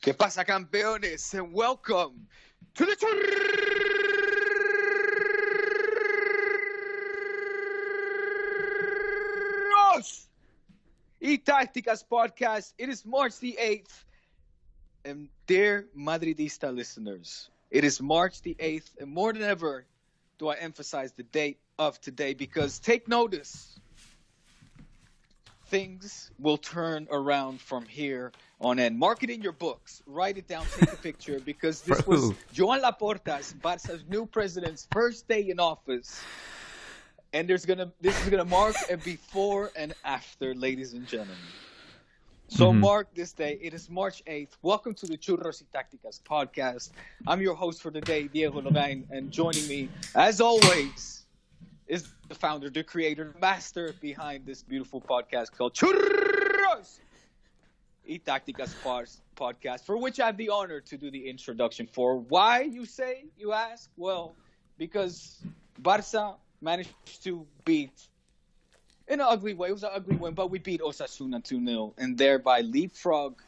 ¿Qué pasa, campeones? And welcome to the Churros y Tácticas Podcast. It is March the 8th. And dear Madridista listeners, it is March the 8th. And more than ever do I emphasize the date of today because take notice. Things will turn around from here on in. Mark it in your books. Write it down. Take a picture because this was Joan Laporta's, Barca's new president's first day in office. And this is gonna mark a before and after, ladies and gentlemen. So mark this day. It is March 8th. Welcome to the Churros y Tácticas Podcast. I'm your host for the day, Diego Lorijn, and joining me, as always, is the founder, the creator, the master behind this beautiful podcast called Churros y Tácticas Podcast, for which I have the honor to do the introduction for. Why, you ask? Well, because Barca managed to beat, in an ugly way, it was an ugly win, but we beat Osasuna 2-0 and thereby leapfrog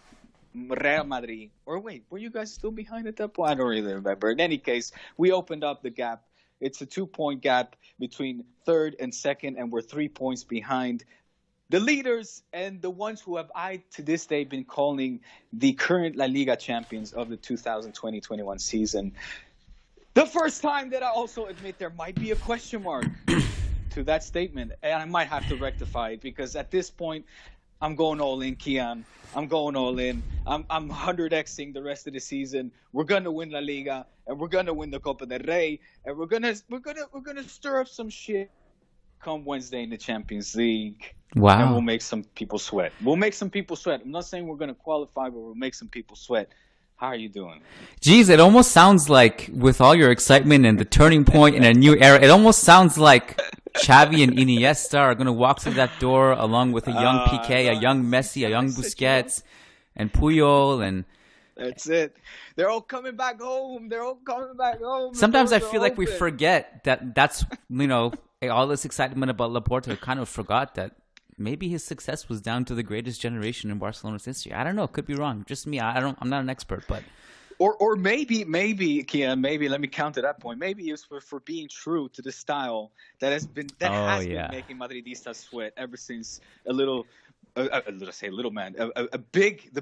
Real Madrid. Or wait, were you guys still behind at that point? I don't really remember. In any case, we opened up the gap. It's a 2-point gap between third and second, and we're 3 points behind the leaders and the ones who have to this day been calling the current La Liga champions of the 2020-21 season. The first time that I also admit there might be a question mark to that statement, and I might have to rectify it because at this point, I'm going all in, Kiyan. I'm going all in. I'm 100xing the rest of the season. We're gonna win La Liga, and we're gonna win the Copa del Rey, and we're gonna stir up some shit come Wednesday in the Champions League. Wow! And we'll make some people sweat. I'm not saying we're gonna qualify, but we'll make some people sweat. How are you doing? Geez, it almost sounds like, with all your excitement and the turning point in a new era, it almost sounds like Xavi and Iniesta are going to walk through that door along with a young Piqué, a young Messi, a young Busquets, and Puyol, and that's it. They're all coming back home. Sometimes I feel like we forget that's all this excitement about Laporta. Kind of forgot that maybe his success was down to the greatest generation in Barcelona's history. I don't know. Could be wrong. Just me. I'm not an expert, but. Or maybe, Kiyan, let me counter that point. Maybe it's for being true to the style that has been making Madridistas sweat ever since the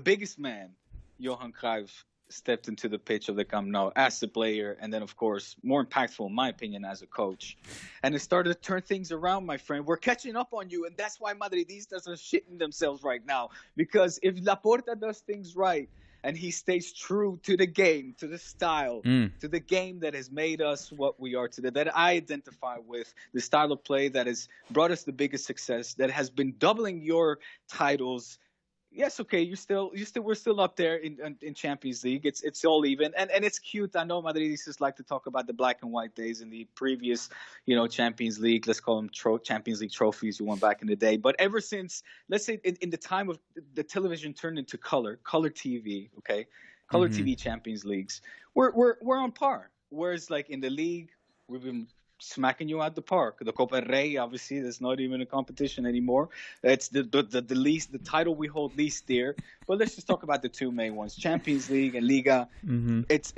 biggest man, Johan Cruyff, stepped into the pitch of the Camp Nou as the player, and then of course more impactful in my opinion as a coach. And it started to turn things around, my friend. We're catching up on you, and that's why Madridistas are shitting themselves right now. Because if Laporta does things right, and he stays true to the game, to the style, to the game that has made us what we are today, that I identify with, the style of play that has brought us the biggest success, that has been doubling your titles. Yes, okay, we're still up there in Champions League. It's all even, and it's cute. I know Madridistas like to talk about the black and white days in the previous, Champions League. Let's call them Champions League trophies you won back in the day. But ever since, let's say, in the time of the television turned into color TV, okay, color TV Champions Leagues, we're on par. Whereas like in the league, we've been smacking you out the park. The Copa del Rey, obviously, there's not even a competition anymore. It's the title we hold least dear. But let's just talk about the two main ones: Champions League and Liga. It's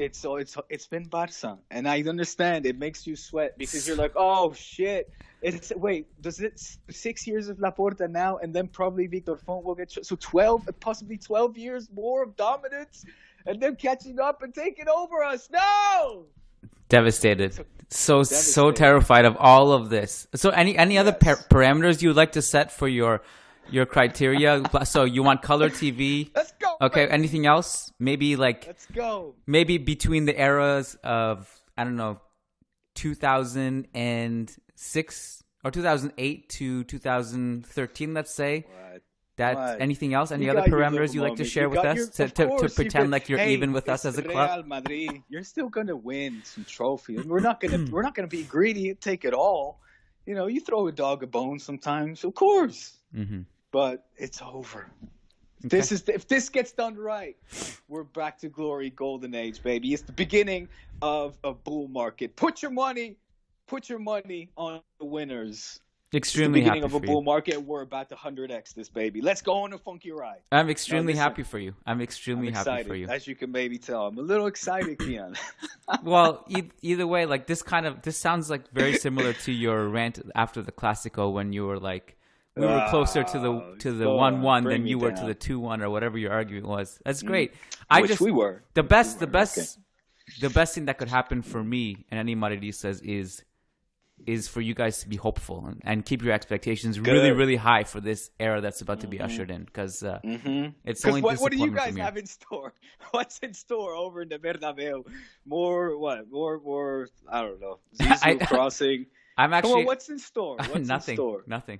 been Barca, and I understand it makes you sweat because you're like, oh shit. Does it 6 years of Laporta now, and then probably Victor Font will get so 12 years more of dominance, and then catching up and taking over us? No. Devastated. So terrified of all of this. So any other parameters you would like to set for your criteria? So you want color TV? Let's go. Okay. Anything else? Maybe let's go. Maybe between the eras of 2006 or 2008 to 2013, let's say. What? Anything else? Any other parameters you like to share with us to pretend like you're even with us as a club? Real Madrid, you're still gonna win some trophies. We're not gonna be greedy and take it all. You throw a dog a bone sometimes, of course. But it's over. Okay. If this gets done right, we're back to glory, golden age, baby. It's the beginning of a bull market. Put your money on the winners. Extremely it's the beginning happy of a for bull you. market. We're about to 100x this baby. Let's go on a funky ride. I'm extremely listen. happy for you. I'm extremely I'm happy excited, for you. as you can maybe tell. I'm a little excited, Kiyan. Well, either way, like this sounds like very similar to your rant after the Clasico when you were like, we were closer to the 1-1 than you were to the 2-1 or whatever your argument was. That's great. We were. The best thing that could happen for me and any Madridistas is for you guys to be hopeful and keep your expectations really, really high for this era that's about to be ushered in, because it's only what do you disappointment guys from here. have in store? What's in store over in the Bernabeu? More, I don't know, Zizou crossing. I'm actually. Come on, what's in store? What's nothing. in store? Nothing.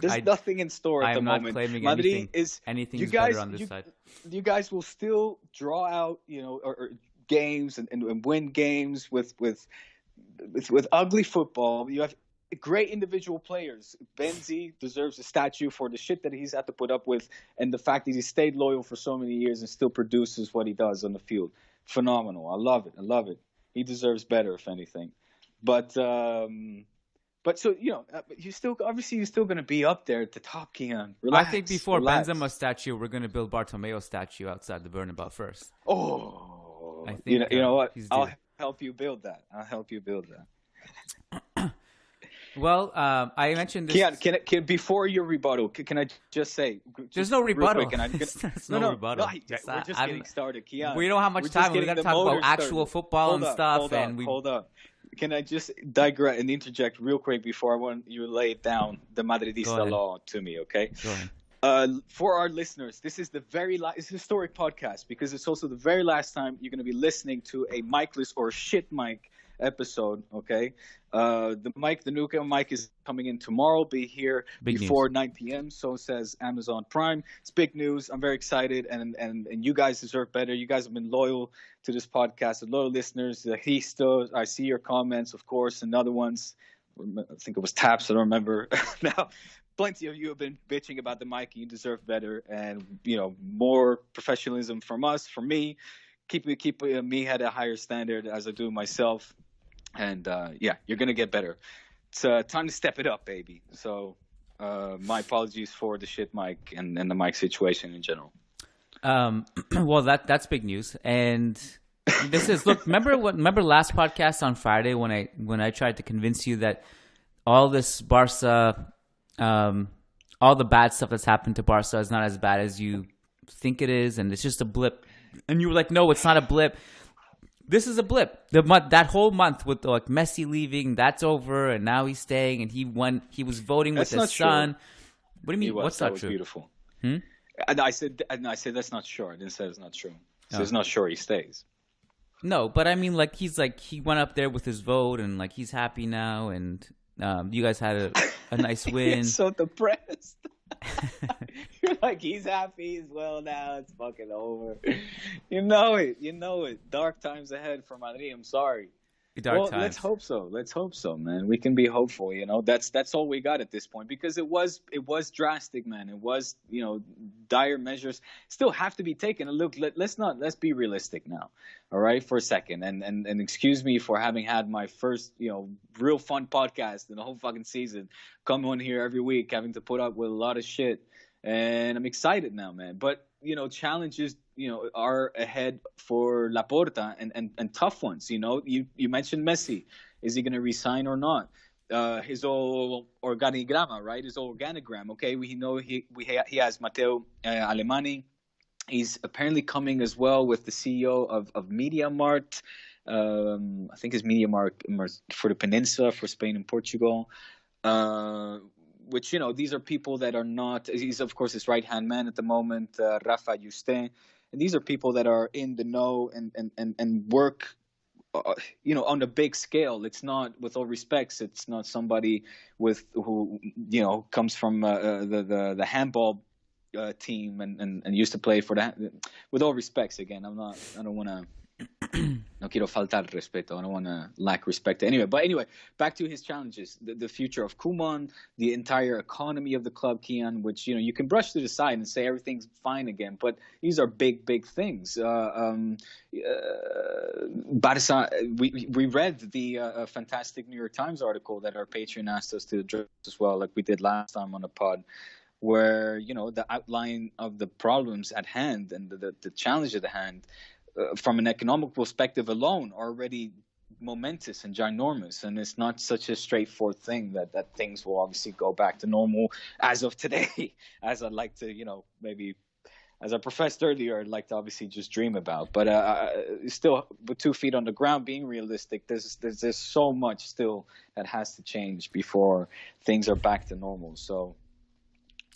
There's nothing in store at the moment. I'm not claiming Madrid anything you is guys, better on this side. You guys will still draw out, or games and win games with ugly football. You have great individual players. Benzi deserves a statue for the shit that he's had to put up with, and the fact that he stayed loyal for so many years and still produces what he does on the field. Phenomenal. I love it. He deserves better, if anything. But so you're still going to be up there at the top, Kiyan. I think before Benzema statue, we're going to build Bartomeu statue outside the Bernabeu first. Oh, I think, you know what? I'll help you build that. Well, I mentioned this. Kiyan, can before your rebuttal, can I just say? There's no rebuttal. There's no rebuttal. We're just getting started, Kiyan. We don't have much time. We got to talk about actual football and stuff. Hold up. Can I just digress and interject real quick before I want you to lay down the Madridista law to me, okay? Go ahead. For our listeners, this is the it's a historic podcast because it's also the very last time you're going to be listening to a micless or shit mic episode, okay? The new mic is coming in tomorrow. Be here before 9 p.m. So says Amazon Prime. It's big news. I'm very excited, and you guys deserve better. You guys have been loyal to this podcast, loyal listeners. I see your comments, of course, and other ones. I think it was Taps. I don't remember now. Plenty of you have been bitching about the mic. You deserve better, and more professionalism from us, from me. Keep me at a higher standard as I do myself. And you're gonna get better. It's time to step it up, baby. So my apologies for the shit mic and the mic situation in general. Well, that's big news. And this is remember last podcast on Friday when I tried to convince you that all this Barca, all the bad stuff that's happened to Barca is not as bad as you think it is, and it's just a blip. And you were like, no, it's not a blip. This is a blip. That whole month with Messi leaving, that's over, and now he's staying, and he was voting with his son. What do you mean? What's not true? Beautiful. And I said that's not sure. I didn't say it's not true. So it's not sure he stays. No, but I mean, he went up there with his vote, and he's happy now, and you guys had a nice win. You're so depressed. You're like, he's happy as well now. It's fucking over. You know it. Dark times ahead for Madrid. I'm sorry. Times. Let's hope so, man. We can be hopeful. That's all we got at this point, because it was drastic, man. It was dire measures still have to be taken. And look, let's be realistic now, all right, for a second. And excuse me for having had my first real fun podcast in the whole fucking season. Come on here every week, having to put up with a lot of shit, and I'm excited now, man. But challenges are ahead for Laporta and tough ones. You mentioned Messi. Is he going to resign or not? His old organigram, right? His old organigram. Okay, we know he has Matteo Alemany. He's apparently coming as well with the CEO of Media Mart. I think it's Media Mart for the Peninsula, for Spain and Portugal. Which, these are people that are not, he's of course his right-hand man at the moment, Rafa Justin. And these are people that are in the know and work, on a big scale. It's not, with all respects, it's not somebody who comes from the handball team and used to play for that. With all respects, again, I don't want to No quiero faltar respeto. I don't want to lack respect anyway. But anyway, back to his challenges. The future of Koeman, the entire economy of the club, Kiyan, which, you can brush to the side and say everything's fine again. But these are big, big things. Barca, we read the fantastic New York Times article that our Patreon asked us to address as well, like we did last time on the pod, where, the outline of the problems at hand and the challenge at hand, from an economic perspective alone, are already momentous and ginormous, and it's not such a straightforward thing that things will obviously go back to normal as of today, as I'd like to, maybe, as I professed earlier, I'd like to obviously just dream about. But still, with 2 feet on the ground, being realistic, there's so much still that has to change before things are back to normal. So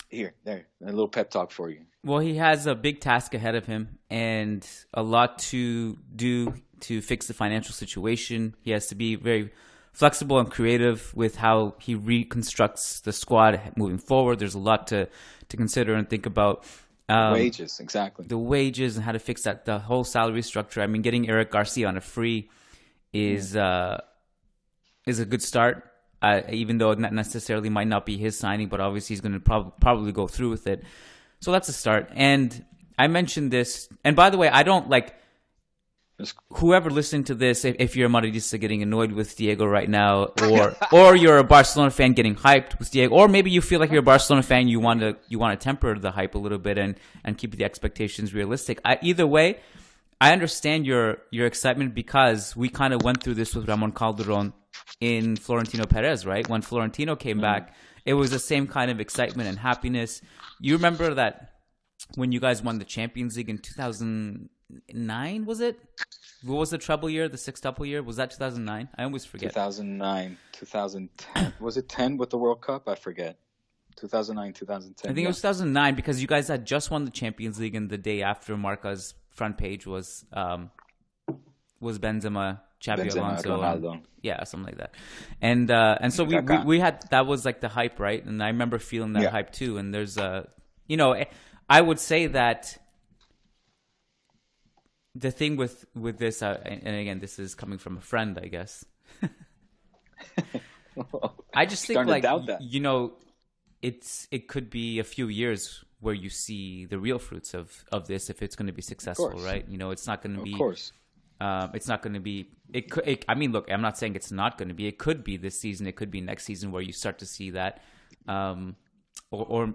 there, a little pep talk for you. Well, he has a big task ahead of him and a lot to do to fix the financial situation. He has to be very flexible and creative with how he reconstructs the squad moving forward. There's a lot to consider and think about. Wages, exactly. The wages and how to fix that, the whole salary structure. I mean, getting Eric Garcia on a free is a good start. Even though it not necessarily might not be his signing, but obviously he's going to probably go through with it. So that's a start. And I mentioned this. And by the way, I don't like whoever listening to this, if you're a Madridista getting annoyed with Diego right now, or you're a Barcelona fan getting hyped with Diego, or maybe you feel like you're a Barcelona fan, you want to temper the hype a little bit and keep the expectations realistic. Either way, I understand your excitement because we kind of went through this with Ramon Calderon in Florentino Perez, right? When Florentino came back, it was the same kind of excitement and happiness. You remember that when you guys won the Champions League in 2009, was it? What was the treble year, the sextuple year? Was that 2009? I always forget. 2009, 2010. Was it 10 with the World Cup? I forget. 2009, 2010. I think it was 2009 because you guys had just won the Champions League, and the day after Marca's front page was Benzema, Xabi Alonso, Ronaldo. Yeah, something like that. And so we had, that was like the hype, right? And I remember feeling that hype too. And there's I would say that the thing with this, and again, this is coming from a friend, I guess. I just think like, it could be a few years where you see the real fruits of this if it's going to be successful, right? It's not going to be. Of course. It's not going to be. I mean, look, I'm not saying it's not going to be. It could be this season. It could be next season where you start to see that, or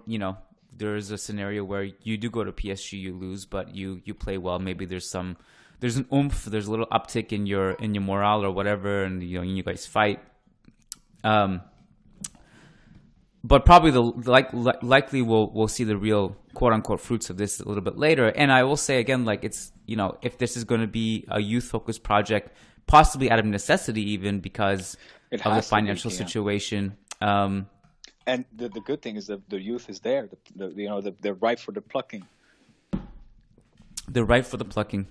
there's a scenario where you do go to PSG, you lose, but you play well. Maybe there's an oomph. There's a little uptick in your morale or whatever, and you guys fight. But probably likely we'll see the real quote unquote fruits of this a little bit later. And I will say again, like it's if this is going to be a youth focused project, possibly out of necessity, even because of the financial situation. And the good thing is that the youth is there. They're ripe for the plucking. They're ripe for the plucking.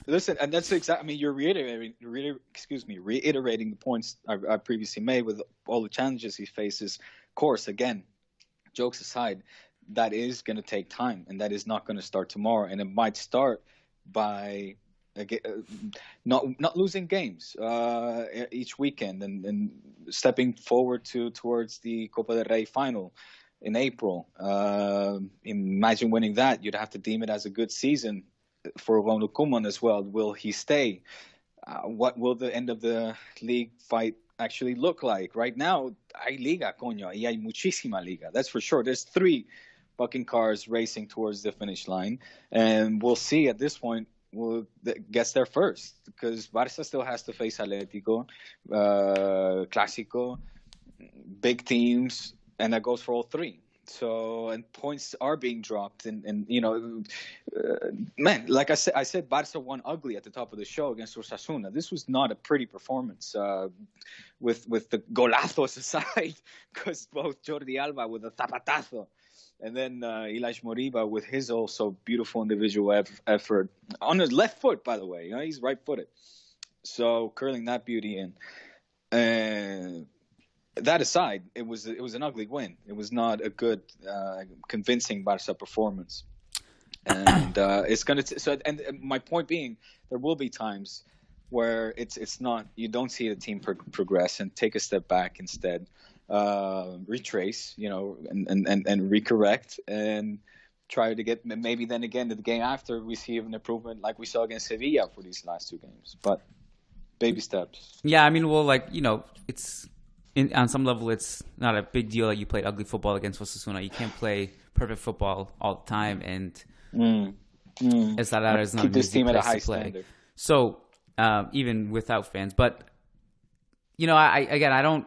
Listen, and that's exactly. I mean, you're reiterating the points I previously made with all the challenges he faces. Of course, again, jokes aside, that is going to take time, and that is not going to start tomorrow. And it might start by not losing games each weekend, and stepping forward towards the Copa del Rey final in April. Imagine winning that. You'd have to deem it as a good season for Ronald Koeman as well. Will he stay? What will the end of the league fight actually look like? Right now, hay liga, coño, y hay muchísima liga. That's for sure. There's 3 fucking cars racing towards the finish line, and we'll see at this point who gets there first, because Barca still has to face Atletico, Clásico, big teams, and that goes for all 3. So, and points are being dropped, and man, like I said, Barca won ugly at the top of the show against Osasuna. This was not a pretty performance, with the golazos aside, because both Jordi Alba with a zapatazo, and then Ilaix Moriba with his also beautiful individual effort on his left foot, by the way. He's right-footed, so curling that beauty in. That aside, it was an ugly win. It was not a good, convincing Barca performance. and it's gonna. And my point being, there will be times where it's not. You don't see the team progress and take a step back instead, retrace, and recorrect and try to get maybe then again the game after we see an improvement like we saw against Sevilla for these last two games, but baby steps. Yeah, I mean, well, it's on some level, it's not a big deal that you played ugly football against Osasuna. You can't play perfect football all the time, and it's not keep this team at a high standard. So even without fans, but I don't.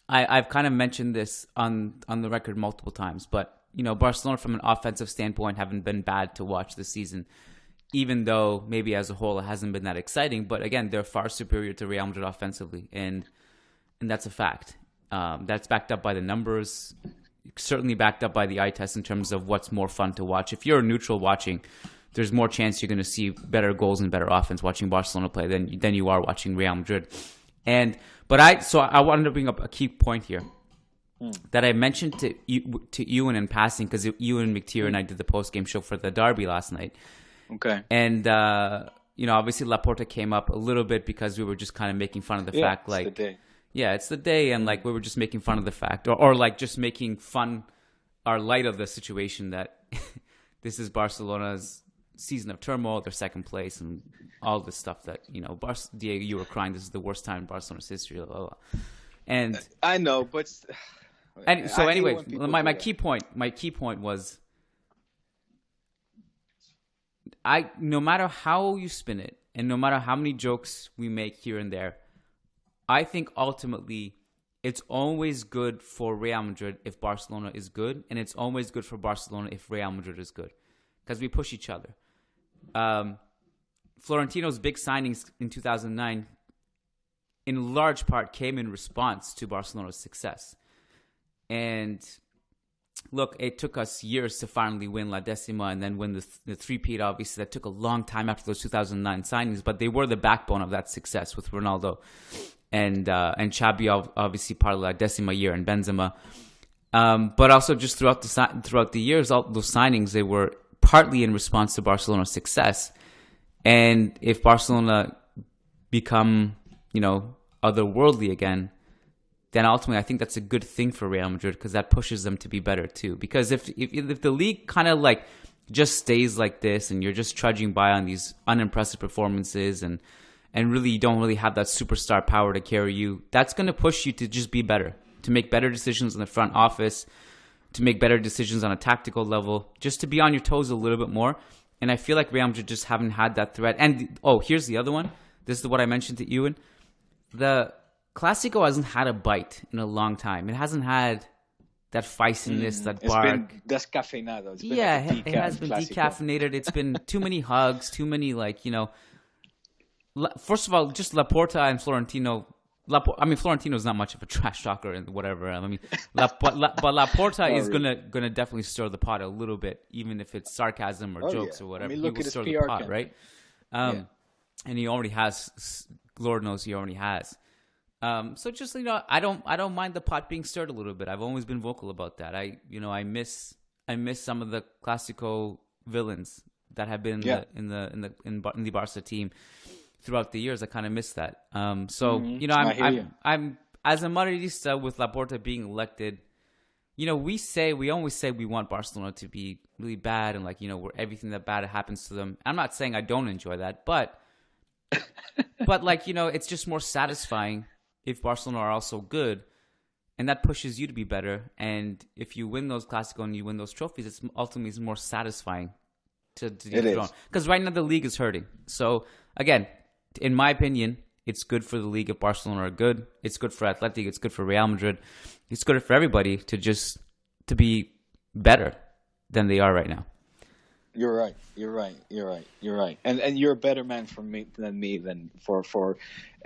I've kind of mentioned this on the record multiple times, but Barcelona from an offensive standpoint haven't been bad to watch this season, even though maybe as a whole it hasn't been that exciting. But again, they're far superior to Real Madrid offensively, and that's a fact. That's backed up by the numbers, certainly backed up by the eye test in terms of what's more fun to watch. If you're a neutral watching, there's more chance you're going to see better goals and better offense watching Barcelona play than you are watching Real Madrid. But I wanted to bring up a key point here that I mentioned to Ewan in passing, because Ewan McTeer and I did the post-game show for the derby last night. Okay. And, obviously Laporta came up a little bit because we were just kind of making fun of the fact, it's the day. Yeah, it's the day, and we were just making fun of the fact, or just making fun or light of the situation that this is Barcelona's season of turmoil, their second place, and all this stuff that Diego, you were crying. This is the worst time in Barcelona's history. Blah, blah, blah. And I know, but anyway, my key point was, no matter how you spin it, and no matter how many jokes we make here and there, I think ultimately it's always good for Real Madrid if Barcelona is good, and it's always good for Barcelona if Real Madrid is good, because we push each other. Florentino's big signings in 2009, in large part, came in response to Barcelona's success. And look, it took us years to finally win La Decima and then win the three-peat. Obviously, that took a long time after those 2009 signings, but they were the backbone of that success with Ronaldo and Xabi, obviously part of La Decima year, and Benzema. But also just throughout the years, all those signings, they were partly in response to Barcelona's success. And if Barcelona become, otherworldly again, then ultimately I think that's a good thing for Real Madrid, because that pushes them to be better too. Because if the league kind of just stays like this, and you're just trudging by on these unimpressive performances, and really you don't really have that superstar power to carry you, that's going to push you to just be better, to make better decisions in the front office, to make better decisions on a tactical level, just to be on your toes a little bit more. And I feel like Real Madrid just haven't had that threat. And here's the other one. This is what I mentioned to Ewan. The Clásico hasn't had a bite in a long time. It hasn't had that feistiness, that bark. It's been descafeinado. It's been it has been decaffeinated. It's been too many hugs, too many first of all, just Laporta and Florentino. Florentino's not much of a trash talker and whatever. But Laporta is gonna definitely stir the pot a little bit, even if it's sarcasm or jokes or whatever. Look he will at stir his the PR pot, campaign. right? And he already has. Lord knows he already has. So just I don't mind the pot being stirred a little bit. I've always been vocal about that. I miss some of the Clásico villains that have been in the Barca team throughout the years. I kind of miss that. I'm as a Madridista with Laporta being elected. We always say we want Barcelona to be really bad, and where everything that bad happens to them. I'm not saying I don't enjoy that, but it's just more satisfying if Barcelona are also good, and that pushes you to be better. And if you win those Clásico and you win those trophies, it's ultimately more satisfying to get it on. Because right now the league is hurting. So again, in my opinion, it's good for the league if Barcelona are good. It's good for Atletico. It's good for Real Madrid. It's good for everybody to be better than they are right now. You're right. And you're a better man than me for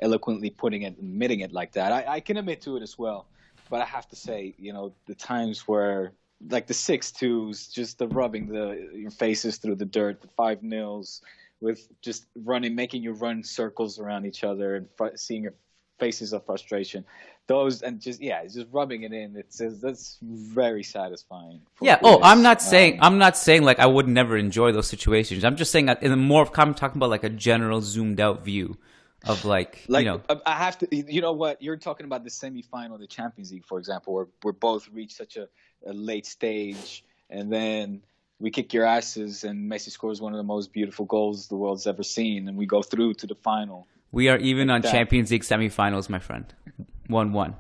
eloquently admitting it like that. I can admit to it as well. But I have to say, the times where, the 6-2s, just the rubbing your faces through the dirt, the 5-0s, with just making you run circles around each other and seeing your faces of frustration. Those and just just rubbing it in. That's very satisfying. Yeah. Oh, I'm not saying like I would never enjoy those situations. I'm just saying that in a more of I'm talking about like a general zoomed out view of like you know. I have to. You know what? You're talking about the semifinal of the Champions League, for example, where we're both reached such a late stage, and then we kick your asses, and Messi scores one of the most beautiful goals the world's ever seen, and we go through to the final. We are even on Champions League semifinals, my friend. 1-1.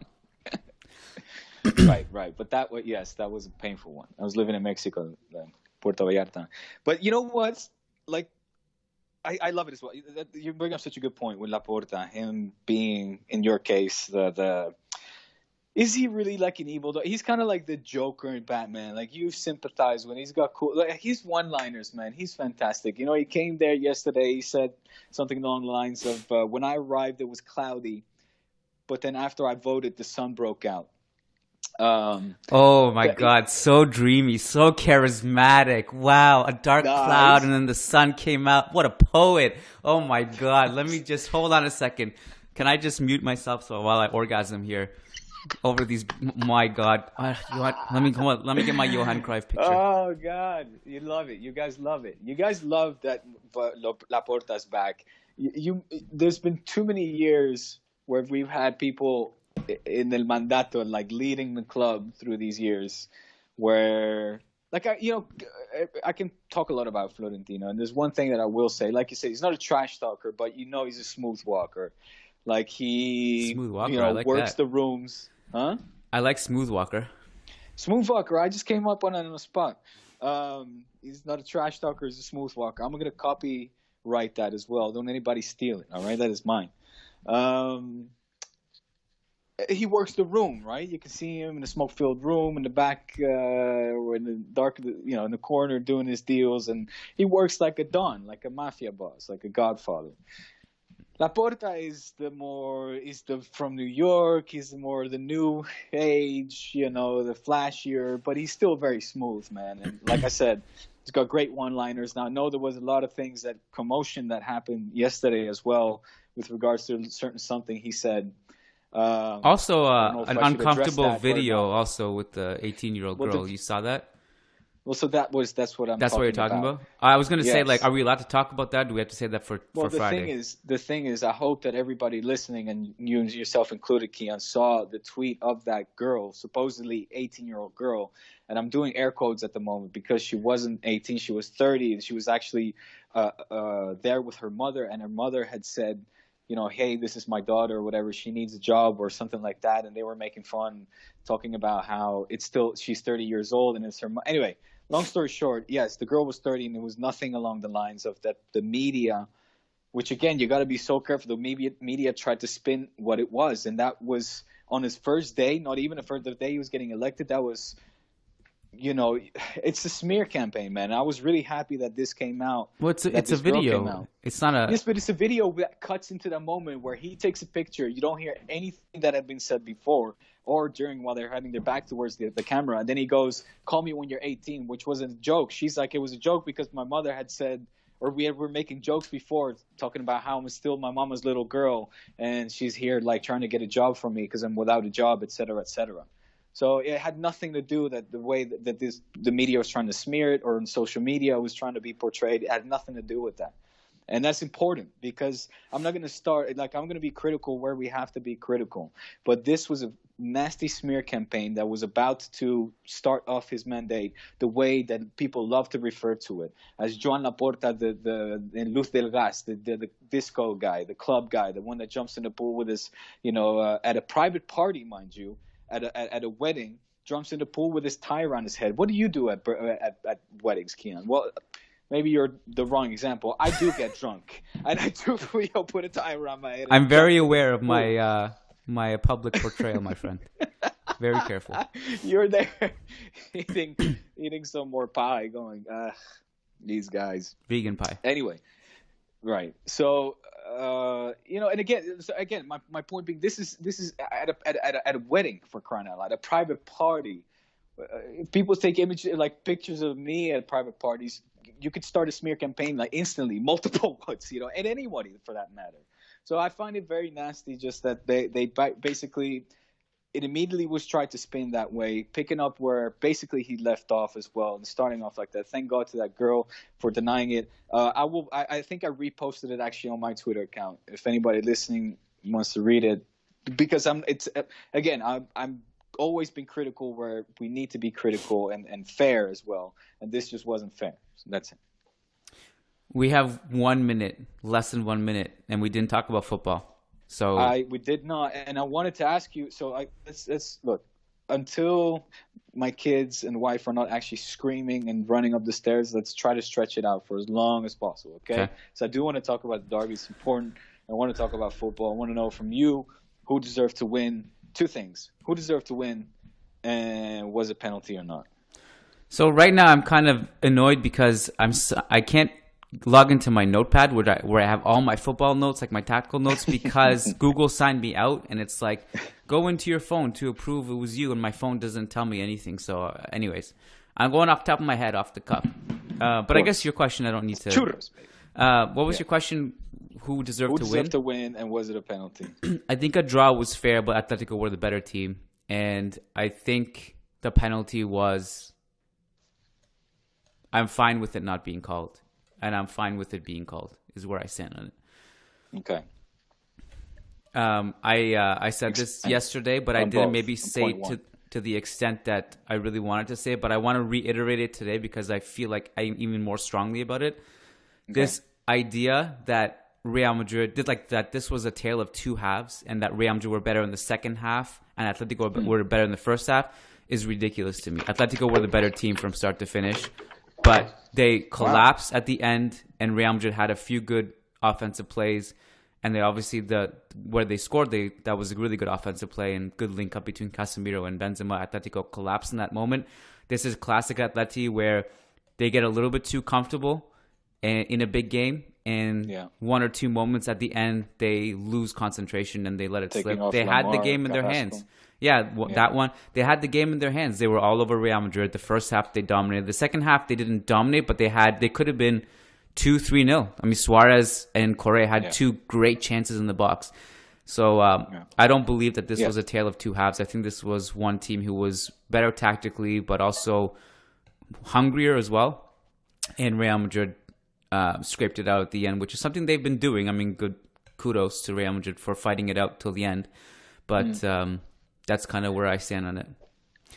Right. But that was a painful one. I was living in Mexico, Puerto Vallarta. But you know what? Like, I love it as well. You bring up such a good point with Laporta, him being, in your case, is he really like an evil dog? He's kind of like the Joker in Batman. Like, you sympathize when he's got cool. Like, he's one-liners, man. He's fantastic. You know, he came there yesterday. He said something along the lines of, when I arrived, it was cloudy. But then after I voted, the sun broke out. Oh, my God. So dreamy. So charismatic. Wow. A dark cloud, and then the sun came out. What a poet. Oh, my God. Let me just hold on a second. Can I just mute myself while I orgasm here? Over these, my God! Let me get my Johan Cruyff picture. Oh God, you love it. You guys love it. You guys love that Laporta's back. There's been too many years where we've had people in el mandato, like leading the club through these years, where like I can talk a lot about Florentino, and there's one thing that I will say. Like you say, he's not a trash talker, but he's a smooth walker. Like he, smooth walker, I like works that. The rooms. Huh? I like smooth walker. Smooth walker. I just came up on it on the spot. He's not a trash talker. He's a smooth walker. I'm gonna copyright that as well. Don't anybody steal it. All right, that is mine. He works the room, right? You can see him in a smoke-filled room in the back, or in the dark, in the corner doing his deals, and he works like a don, like a mafia boss, like a godfather. Laporta is from New York. He's the new age, the flashier, but he's still very smooth, man. And like I said, he's got great one-liners. Now, I know there was a lot of things commotion that happened yesterday as well with regards to something he said. Also, an uncomfortable video also with the 18-year-old girl. You saw that? Well, so that's what That's what you're talking about? I was going to say, like, are we allowed to talk about that? Do we have to say that for Friday? The thing is, I hope that everybody listening, and you yourself included, Kiyan, saw the tweet of that girl, supposedly 18-year-old girl. And I'm doing air quotes at the moment because she wasn't 18, she was 30. And she was actually there with her mother, and her mother had said, hey, this is my daughter or whatever. She needs a job or something like that. And they were making fun, talking about how she's 30 years old and it's her. Anyway, long story short, yes, the girl was 30 and it was nothing along the lines of that. The media, which again, you got to be so careful. The media tried to spin what it was. And that was on his first day, not even the day he was getting elected. That was, it's a smear campaign, man. I was really happy that this came out. Well, it's a video. It's not a... Yes, but it's a video that cuts into the moment where he takes a picture. You don't hear anything that had been said before or during while they're having their back towards the camera. And then he goes, call me when you're 18, which wasn't a joke. She's like, it was a joke because my mother had said, or we were making jokes before talking about how I'm still my mama's little girl. And she's here like trying to get a job from me because I'm without a job, et cetera, et cetera. So it had nothing to do that the way that the media was trying to smear it or in social media was trying to be portrayed. It had nothing to do with that. And that's important because I'm not going to I'm going to be critical where we have to be critical. But this was a nasty smear campaign that was about to start off his mandate the way that people love to refer to it. As Joan Laporta, the Luz del Gas, the disco guy, the club guy, the one that jumps in the pool with his, at a private party, mind you, at a wedding, jumps in the pool with his tie around his head. What do you do at weddings, Kiyan? Well, maybe you're the wrong example. I do get drunk, and I do put a tie around my head. I'm very aware of my my public portrayal, my friend. Very careful. You're there eating some more pie, going, these guys. Vegan pie. Anyway, right. So. And again, my point being, this is at a wedding, for crying out loud, a private party. If people take images like pictures of me at private parties, you could start a smear campaign like instantly, multiple ones, and anybody for that matter. So I find it very nasty just that they basically it immediately was tried to spin that way, picking up where basically he left off as well and starting off like that. Thank God to that girl for denying it. I think I reposted it actually on my Twitter account. If anybody listening wants to read it, because I'm always been critical where we need to be critical and fair as well. And this just wasn't fair. So that's it. We have 1 minute, less than 1 minute, and we didn't talk about football. So we did not, and I wanted to ask you. So let's look until my kids and wife are not actually screaming and running up the stairs. Let's try to stretch it out for as long as possible. Okay? So I do want to talk about the derby. It's important. I want to talk about football. I want to know from you who deserved to win. Two things: who deserved to win, and was it penalty or not? So right now I'm kind of annoyed because I can't log into my notepad where I have all my football notes, like my tactical notes, because Google signed me out, and it's like, go into your phone to approve it was you, and my phone doesn't tell me anything. So anyways, I'm going off the top of my head, off the cuff. But I guess your question, I don't need to. Churros, baby. What was your question? Who deserved to win? Who deserved to win, and was it a penalty? I think a draw was fair, but Atletico were the better team. And I think the penalty was... I'm fine with it not being called. And I'm fine with it being called, is where I stand on it. Okay. I said this yesterday, but I didn't maybe say to the extent that I really wanted to say it. But I want to reiterate it today because I feel like I'm even more strongly about it. Okay. This idea that Real Madrid did, like that this was a tale of two halves and that Real Madrid were better in the second half and Atletico were better in the first half is ridiculous to me. Atletico were the better team from start to finish, but they collapsed at the end, and Real Madrid had a few good offensive plays, and they obviously where they scored, that was a really good offensive play and good link up between Casemiro and Benzema. Atletico collapsed in that moment. This is classic Atleti where they get a little bit too comfortable in a big game, and one or two moments at the end they lose concentration and they let it slip. They had the game in their hands. That one. They had the game in their hands. They were all over Real Madrid. The first half they dominated. The second half they didn't dominate, but they could have been 2-3-0. I mean, Suarez and Correa had two great chances in the box. So I don't believe that this was a tale of two halves. I think this was one team who was better tactically, but also hungrier as well. And Real Madrid scraped it out at the end, which is something they've been doing. I mean, good kudos to Real Madrid for fighting it out till the end. But that's kind of where I stand on it.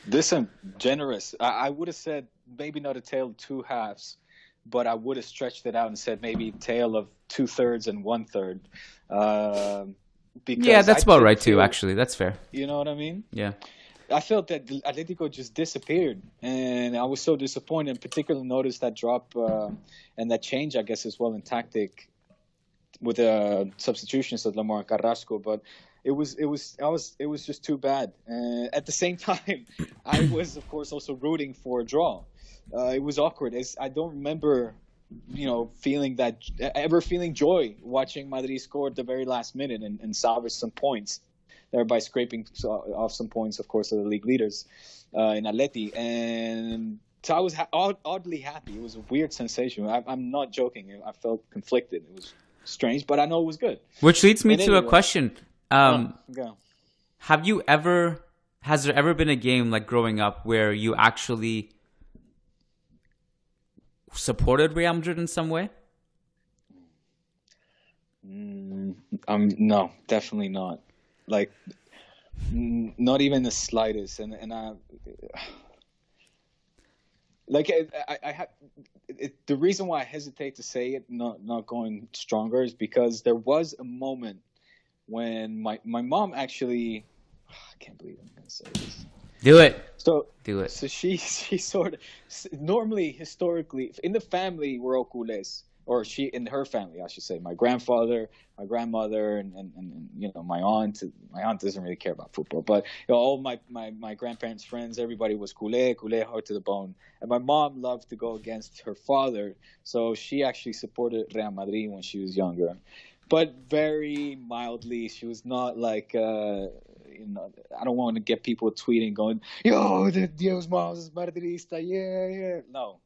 Listen, generous. I would have said maybe not a tale of two halves, but I would have stretched it out and said maybe a tale of 2/3 and 1/3. Because that's about right too. Actually, that's fair. You know what I mean? Yeah. I felt that Atletico just disappeared, and I was so disappointed. Particularly noticed that drop and that change, I guess, as well in tactic with the substitutions of Lamar and Carrasco. But it was just too bad. At the same time, I was of course also rooting for a draw. It was awkward. I don't remember, feeling joy watching Madrid score at the very last minute and salvage some points, thereby scraping off some points, of course, of the league leaders in Atleti. And so I was oddly happy. It was a weird sensation. I'm not joking. I felt conflicted. It was strange, but I know it was good. Which leads me to a question. Has there ever been a game like growing up where you actually supported Real Madrid in some way? No, definitely not. Like, not even the slightest. And I have the reason why I hesitate to say it, not going stronger, is because there was a moment when my mom actually, I can't believe I'm going to say this. Do it. So she sort of, normally, historically, in the family, we're all culés. Or she, in her family, I should say, my grandfather, my grandmother, and my aunt. My aunt doesn't really care about football, but all my grandparents' friends, everybody was culé hard to the bone. And my mom loved to go against her father, so she actually supported Real Madrid when she was younger, but very mildly. She was not like, I don't want to get people tweeting going, "Yo, the Dios Mom is Madridista, yeah." No.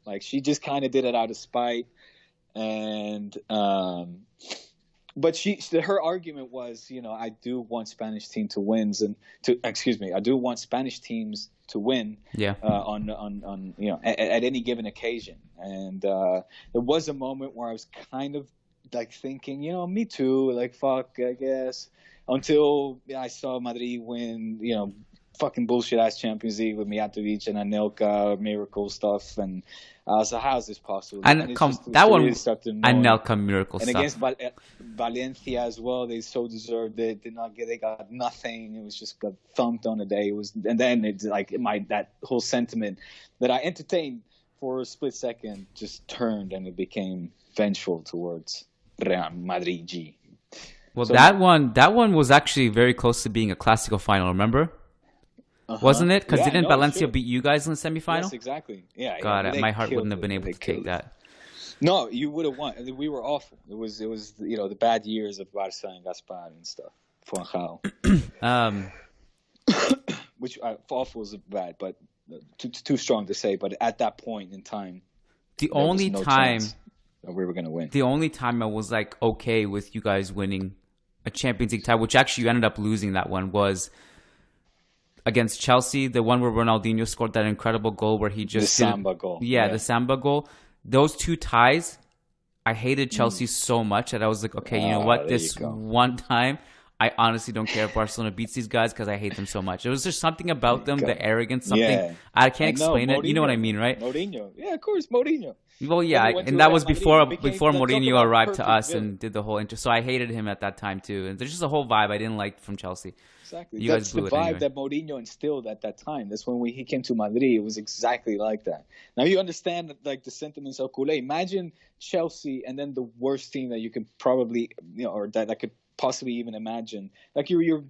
Like, she just kind of did it out of spite. And But her argument was, I do want Spanish team to win I do want Spanish teams to win. Yeah. On at any given occasion, and there was a moment where I was kind of like thinking, me too, like fuck, I guess, until I saw Madrid win, fucking bullshit ass Champions League with Mijatovic and Anelka, miracle stuff, and I was like, how is this possible? And Anelka miracle and stuff. And against Valencia as well, they so deserved it. They got nothing. It was just got thumped on the day. And then it's like that whole sentiment that I entertained for a split second just turned, and it became vengeful towards Real Madrid G. Well, so, that one was actually very close to being a Clásico final. Remember? Wasn't it? Because didn't Valencia beat you guys in the semifinal? Yes, exactly. Yeah. God, my heart wouldn't have been able to take that. No, you would have won. We were awful. It was the bad years of Barca and Gaspar and stuff. Fuanjao. Which awful is bad, but too strong to say. But at that point in time, the only time we were going to win. The only time I was like okay with you guys winning a Champions League tie, which actually you ended up losing that one, was against Chelsea, the one where Ronaldinho scored that incredible goal where he just the Samba goal. Yeah, the Samba goal. Those two ties, I hated Chelsea so much that I was like, okay, you know what? This one time, I honestly don't care if Barcelona beats these guys because I hate them so much. It was just something about them, the arrogance, something. Yeah. I can't explain it. You know what I mean, right? Mourinho. Yeah, of course, Mourinho. Well, yeah, and that was before Mourinho arrived to us and did the whole intro. So I hated him at that time too. And there's just a whole vibe I didn't like from Chelsea. Exactly. That's the vibe that Mourinho instilled at that time. That's when he came to Madrid. It was exactly like that. Now you understand like the sentiments of culé. Imagine Chelsea and then the worst team that you could probably, or that I could possibly even imagine. Like your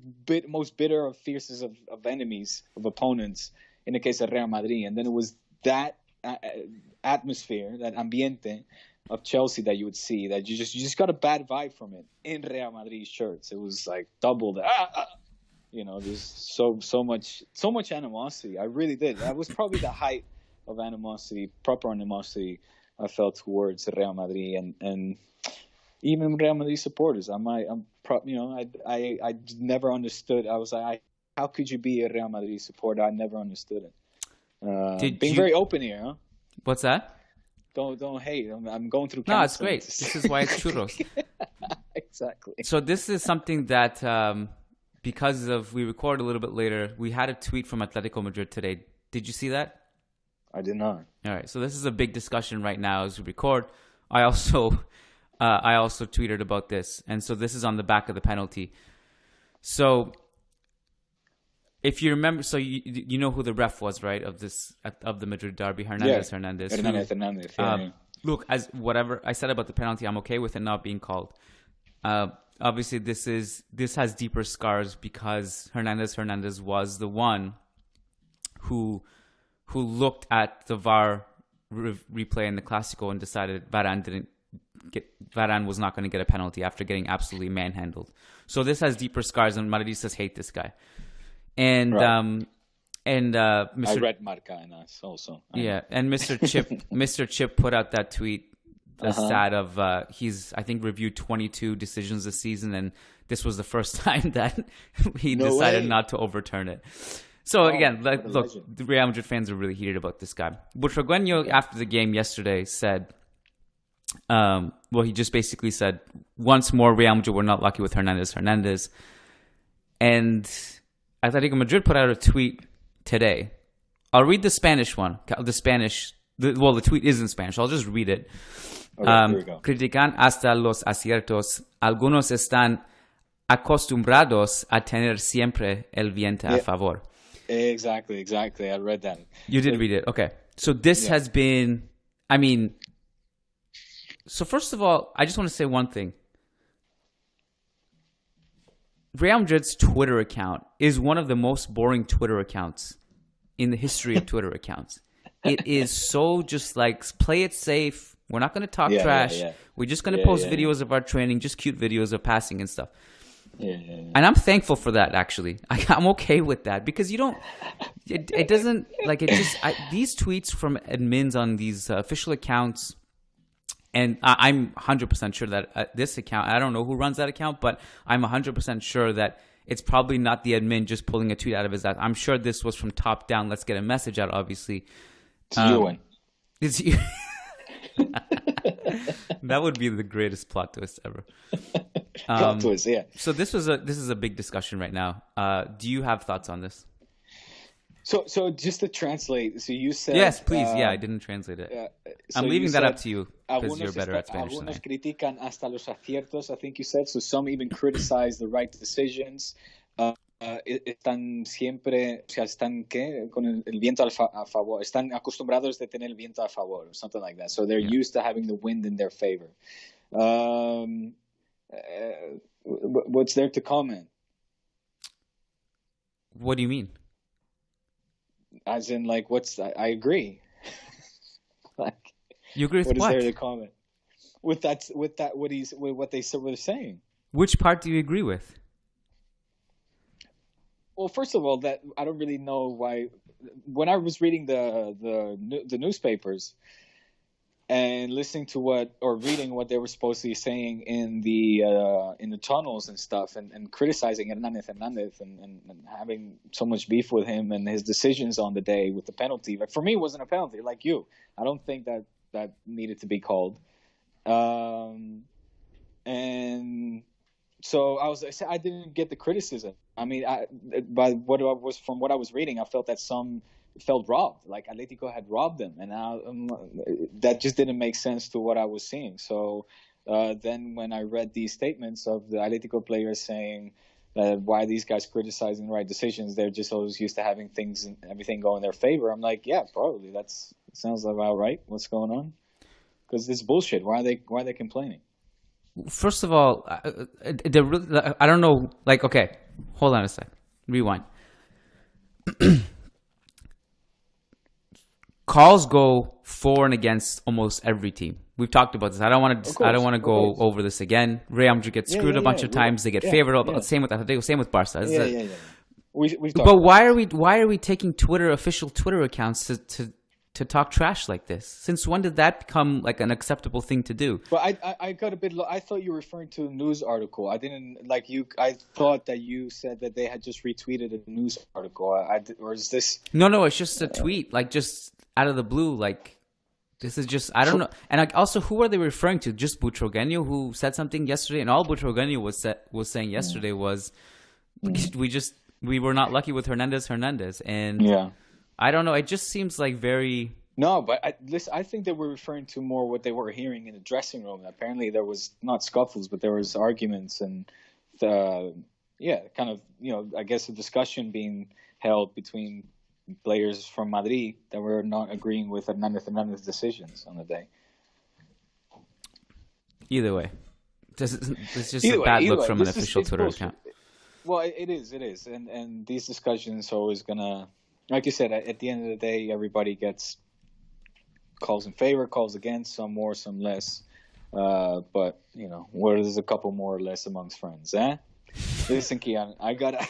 most bitter or fiercest of enemies, of opponents, in the case of Real Madrid. And then it was that atmosphere, that ambiente of Chelsea that you would see, that you just got a bad vibe from it in Real Madrid shirts. It was like double the there's so much animosity. I really did. That was probably the height of animosity, proper animosity I felt towards Real Madrid and even Real Madrid supporters. I never understood. I was like, how could you be a Real Madrid supporter? I never understood it. Being very open here, huh? What's that? Don't hate. I'm going through. No, it's great. This is why it's churros. Exactly. So this is something that because we recorded a little bit later, we had a tweet from Atletico Madrid today. Did you see that? I did not. All right. So this is a big discussion right now as we record. I also tweeted about this, and so this is on the back of the penalty. So if you remember, so you know who the ref was, right? Of the Madrid derby, Hernandez. Hernandez. Look, as whatever I said about the penalty, I'm okay with it not being called. Obviously, this has deeper scars because Hernandez was the one who looked at the VAR replay in the Clásico and decided Varane was not going to get a penalty after getting absolutely manhandled. So this has deeper scars, and Madridistas hate this guy. And right. Mr. I read Marca and us also. Yeah, and Mr. Chip put out that tweet, the stat of he's I think reviewed 22 decisions this season, and this was the first time that he decided not to overturn it. So again, look, the Real Madrid fans are really heated about this guy. Butragueño, after the game yesterday, said, he just basically said, once more, Real Madrid were not lucky with Hernandez. And Atletico Madrid put out a tweet today. I'll read the Spanish one. The tweet is in Spanish. I'll just read it. Critican hasta los aciertos. Algunos están acostumbrados a tener siempre el viento a favor. Exactly. I read that. You did read it. Okay. So this has been, so first of all, I just want to say one thing. Real Madrid's Twitter account is one of the most boring Twitter accounts in the history of Twitter accounts. It is so just like, play it safe. We're not going to talk trash. We're just going to post videos of our training, just cute videos of passing and stuff. And I'm thankful for that, actually. I'm okay with that because you don't, it doesn't, like it just, these tweets from admins on these official accounts And I'm 100% sure that this account, I don't know who runs that account, but I'm 100% sure that it's probably not the admin just pulling a tweet out of his ass. I'm sure this was from top down. Let's get a message out, obviously. It's Ewan. It's you. That would be the greatest plot twist ever. Plot twist, yeah. So this is a big discussion right now. Do you have thoughts on this? So just to translate, so you said... Yes, please. Yeah, I didn't translate it. So I'm leaving that up to you because you're better at Spanish than I am. Algunos critican hasta los aciertos, I think you said. So some even criticize the right decisions. Están siempre, o sea, están ¿qué? Con el viento a favor. Están acostumbrados de tener el viento a favor, or something like that. So they're used to having the wind in their favor. What's there to comment? What do you mean? As in, like, I agree. Like, you agree with what? What is there to comment? With what they were saying. Which part do you agree with? Well, first of all, that I don't really know why. When I was reading the newspapers and listening to reading what they were supposed to be saying in the tunnels and stuff, and criticizing Hernandez and having so much beef with him and his decisions on the day with the penalty. Like, for me, it wasn't a penalty. Like you, I don't think that needed to be called. And so I didn't get the criticism. I mean, from what I was reading, I felt that some felt robbed, like Atletico had robbed them, and that just didn't make sense to what I was seeing. So then when I read these statements of the Atletico players saying why these guys criticizing the right decisions, they're just always used to having everything go in their favor. I'm like, yeah, probably sounds about right. What's going on? Because it's bullshit. Why are they complaining? First of all, I don't know. Like, okay, hold on a sec. Rewind. Calls go for and against almost every team. We've talked about this. I don't want to go over this again. Real Madrid gets screwed a bunch of times. They get favored. Same with Atletico. Same with Barca. But why are we taking official Twitter accounts to talk trash like this? Since when did that become like an acceptable thing to do? But I got a bit. I thought you were referring to a news article. I didn't like you. I thought that you said that they had just retweeted a news article. Or is this? No. It's just a tweet. Like, just out of the blue. Like, this is just, I don't know. And also, who are they referring to? Just Butragueño, who said something yesterday, and all Butragueño was saying yesterday was we were not lucky with Hernandez, and I don't know. It just seems like very... No, but I think they were referring to more what they were hearing in the dressing room. Apparently there was not scuffles, but there was arguments and, kind of, I guess a discussion being held between players from Madrid that were not agreeing with Hernandez's decisions on the day. Either way. It's just a bad look from an official Twitter account. Well, it is. And these discussions are always going to... Like you said, at the end of the day, everybody gets calls in favor, calls against, some more, some less. But, where there's a couple more or less amongst friends, eh? Listen, Kiyan, I gotta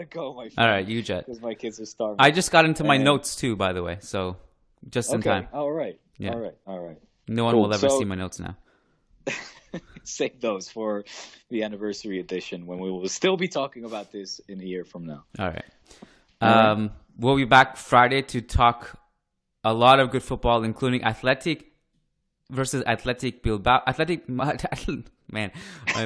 go, my friend. All right, you jet. Because my kids are starving. I just got into my notes too, by the way, so just in time. All right. Yeah. All right. No one will ever see my notes now. Save those for the anniversary edition when we will still be talking about this in a year from now. All right. We'll be back Friday to talk a lot of good football, including Athletic versus Athletic Bilbao. Man,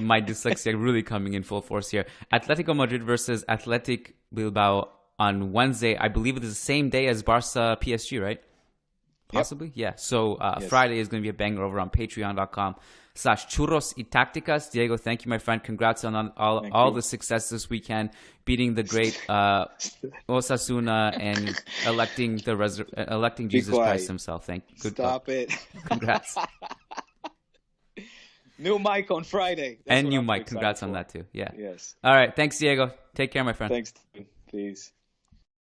my dyslexia really coming in full force here. Atletico Madrid versus Athletic Bilbao on Wednesday. I believe it is the same day as Barca PSG, right? Possibly? Yep. Yeah. So yes. Friday is going to be a banger over on patreon.com/Churros y Tácticas. Diego, thank you, my friend. Congrats on all the success this weekend, beating the great Osasuna and electing Jesus Christ himself. Stop it. Congrats. New mic on Friday. And new mic. Congrats on that too. Yeah. Yes. All right. Thanks, Diego. Take care, my friend. Thanks. Peace.